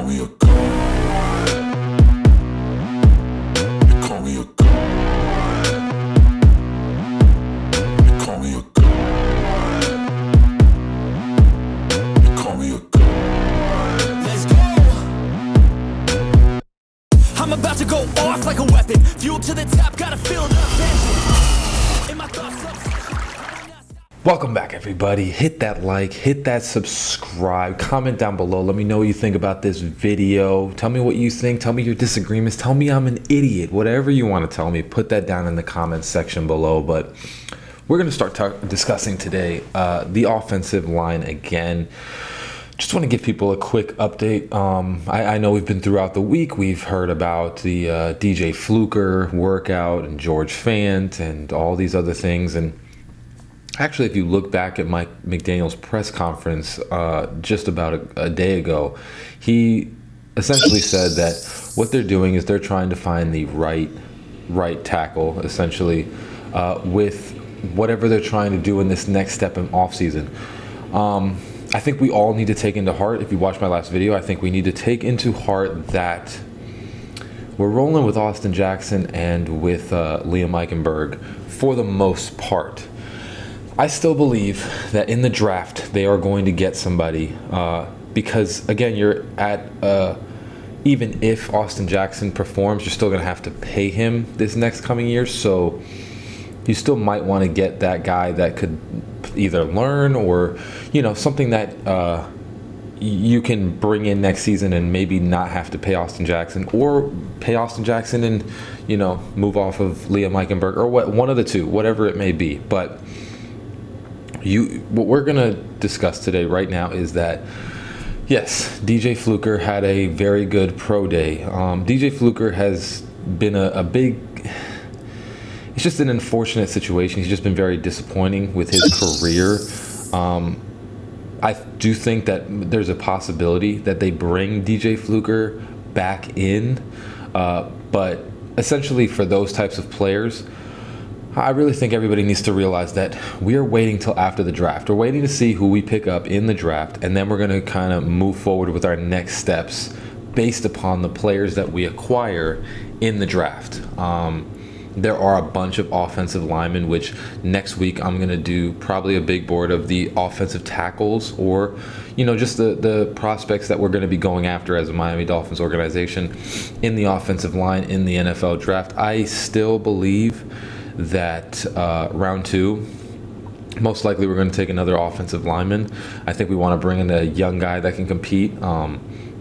me a god. They call me a god. They call me a god. They call me a god. Let's go. I'm about to go off like a weapon. Fuel to the top, gotta feel the vengeance. In my thoughts, Welcome back, everybody. Hit that like, hit that subscribe, comment down below. Let me know what you think about this video. Tell me what you think. Tell me your disagreements. Tell me I'm an idiot. Whatever you want to tell me, put that down in the comments section below. But we're going to start discussing today the offensive line again. Just want to give people a quick update. I know we've been throughout the week. We've heard about the DJ Fluker workout and George Fant and all these other things. And actually, if you look back at Mike McDaniel's press conference just about a day ago, he essentially said that what they're doing is they're trying to find the right tackle, essentially, with whatever they're trying to do in this next step in offseason. I think we all need to take into heart, if you watched my last video, I think we need to take into heart that we're rolling with Austin Jackson and with Liam Eichenberg for the most part. I still believe that in the draft they are going to get somebody because, again, you're at even if Austin Jackson performs, you're still going to have to pay him this next coming year. So you still might want to get that guy that could either learn or, you know, something that you can bring in next season and maybe not have to pay Austin Jackson, or pay Austin Jackson and, you know, move off of Liam Eichenberg, or one of the two, whatever it may be. But what we're going to discuss today right now is that, yes, DJ Fluker had a very good pro day. DJ Fluker has been a big, it's just an unfortunate situation. He's just been very disappointing with his career. I do think that there's a possibility that they bring DJ Fluker back in. But essentially for those types of players, I really think everybody needs to realize that we are waiting till after the draft. We're waiting to see who we pick up in the draft, and then we're going to kind of move forward with our next steps based upon the players that we acquire in the draft. There are a bunch of offensive linemen, which next week I'm going to do probably a big board of the offensive tackles, or, you know, just the prospects that we're going to be going after as a Miami Dolphins organization in the offensive line in the NFL draft. I still believe that round 2, most likely we're going to take another offensive lineman. I think we want to bring in a young guy that can compete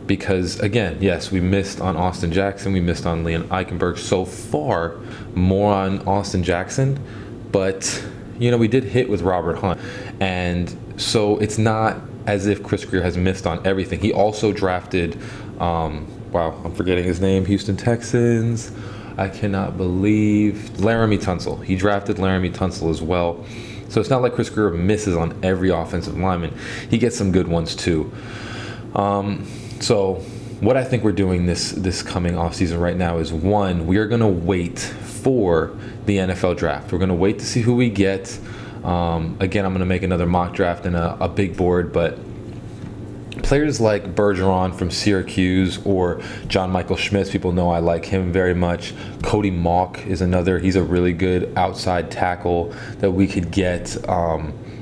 because, again, yes, we missed on Austin Jackson, we missed on Liam Eichenberg. So far, more on Austin Jackson, but, you know, we did hit with Robert Hunt, and so it's not as if Chris Grier has missed on everything. He also drafted wow, I'm forgetting his name, Houston Texans, I cannot believe, Laramie Tunsil. He drafted Laramie Tunsil as well. So it's not like Chris Grier misses on every offensive lineman. He gets some good ones too. So what I think we're doing this coming offseason right now is, one, we are going to wait for the NFL draft. We're going to wait to see who we get. Again, I'm going to make another mock draft and a big board, but players like Bergeron from Syracuse or John Michael Schmitz, people know I like him very much. Cody Mauch is another. He's a really good outside tackle that we could get.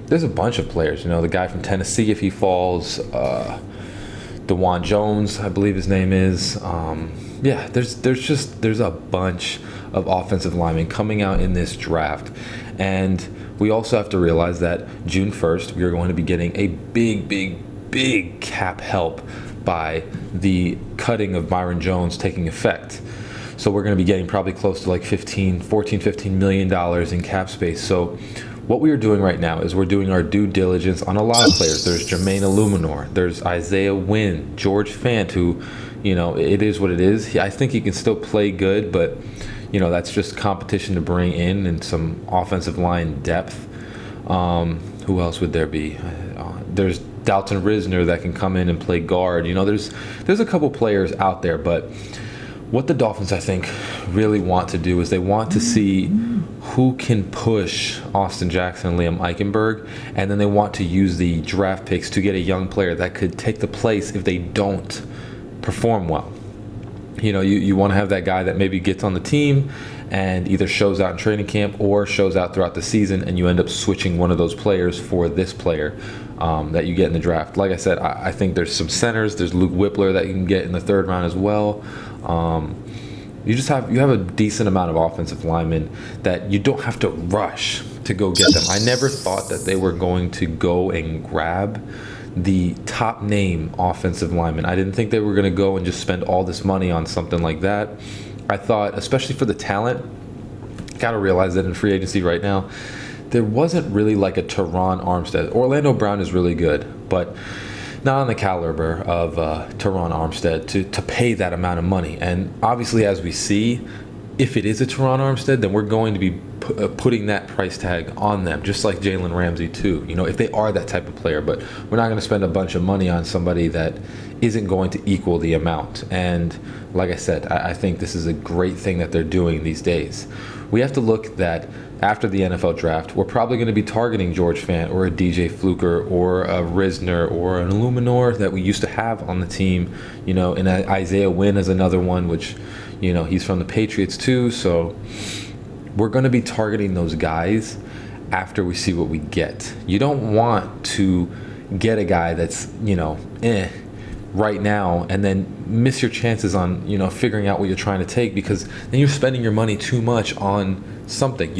There's a bunch of players. You know, the guy from Tennessee, if he falls, DeJuan Jones, I believe his name is. Yeah, there's a bunch of offensive linemen coming out in this draft. And we also have to realize that June 1st, we are going to be getting a big cap help by the cutting of Byron Jones taking effect. So we're going to be getting probably close to like $15 million in cap space. So what we are doing right now is we're doing our due diligence on a lot of players. There's Jermaine Illuminor, there's Isaiah Wynn, George Fant, who, you know, it is what it is. I think he can still play good, but, you know, that's just competition to bring in and some offensive line depth. Who else would there be? There's Dalton Risner that can come in and play guard. You know, there's a couple players out there, but what the Dolphins, I think, really want to do is they want to see who can push Austin Jackson and Liam Eichenberg, and then they want to use the draft picks to get a young player that could take the place if they don't perform well. You want to have that guy that maybe gets on the team and either shows out in training camp or shows out throughout the season, and you end up switching one of those players for this player that you get in the draft. Like I said, I think there's some centers. There's Luke Whippler that you can get in the third round as well. You have a decent amount of offensive linemen that you don't have to rush to go get them. I never thought that they were going to go and grab the top name offensive lineman. I didn't think they were going to go and just spend all this money on something like that. I thought, especially for the talent, got to realize that in free agency right now, there wasn't really like a Teron Armstead. Orlando Brown is really good, but not on the caliber of Teron Armstead to pay that amount of money. And obviously, as we see, if it is a Teron Armstead, then we're going to be putting that price tag on them, just like Jalen Ramsey too, if they are that type of player. But we're not going to spend a bunch of money on somebody that isn't going to equal the amount. And like I said, I think this is a great thing that they're doing these days. We have to look that after the NFL draft, we're probably going to be targeting George Fant or a DJ Fluker or a Risner or an Illuminor that we used to have on the team, and Isaiah Wynn is another one, which, he's from the Patriots too. So we're going to be targeting those guys after we see what we get. You don't want to get a guy that's, right now and then miss your chances on, figuring out what you're trying to take, because then you're spending your money too much on something.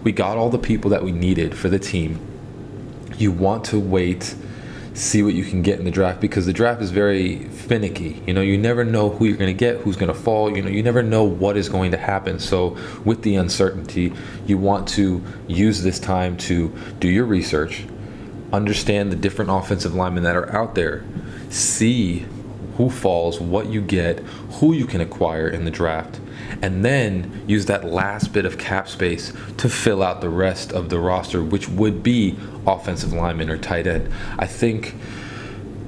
We got all the people that we needed for the team. You want to wait, see what you can get in the draft, because the draft is very finicky. You never know who you're going to get, who's going to fall. You never know what is going to happen. So with the uncertainty, you want to use this time to do your research, understand the different offensive linemen that are out there, see who falls, what you get, who you can acquire in the draft, and then use that last bit of cap space to fill out the rest of the roster, which would be offensive lineman or tight end. I think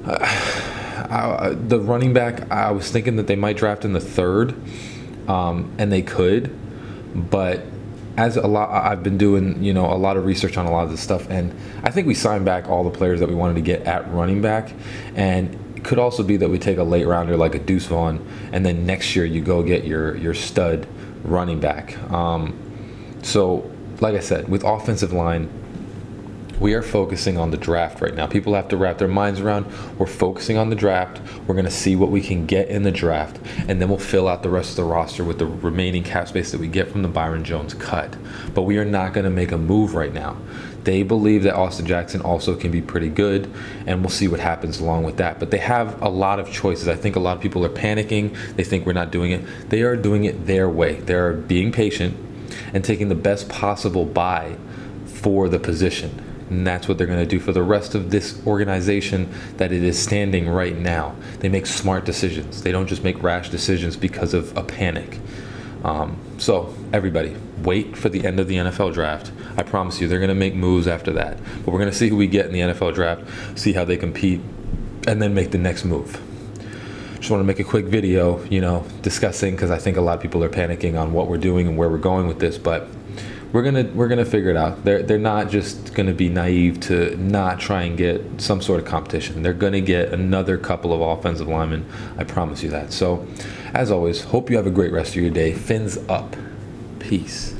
the running back, I was thinking that they might draft in the third, and they could, but I've been doing, a lot of research on a lot of this stuff, and I think we signed back all the players that we wanted to get at running back, and it could also be that we take a late rounder like a Deuce Vaughn, and then next year you go get your stud running back. So, like I said, with offensive line, we are focusing on the draft right now. People have to wrap their minds around, we're focusing on the draft. We're going to see what we can get in the draft, and then we'll fill out the rest of the roster with the remaining cap space that we get from the Byron Jones cut. But we are not going to make a move right now. They believe that Austin Jackson also can be pretty good, and we'll see what happens along with that. But they have a lot of choices. I think a lot of people are panicking. They think we're not doing it. They are doing it their way. They're being patient and taking the best possible buy for the position. And that's what they're going to do for the rest of this organization that it is standing right now. They make smart decisions. They don't just make rash decisions because of a panic. So everybody, wait for the end of the NFL draft. I promise you, they're going to make moves after that. But we're going to see who we get in the NFL draft, see how they compete, and then make the next move. Just want to make a quick video, discussing, because I think a lot of people are panicking on what we're doing and where we're going with this, but we're gonna figure it out. They're not just gonna be naive to not try and get some sort of competition. They're gonna get another couple of offensive linemen. I promise you that. So, as always, hope you have a great rest of your day. Fins up. Peace.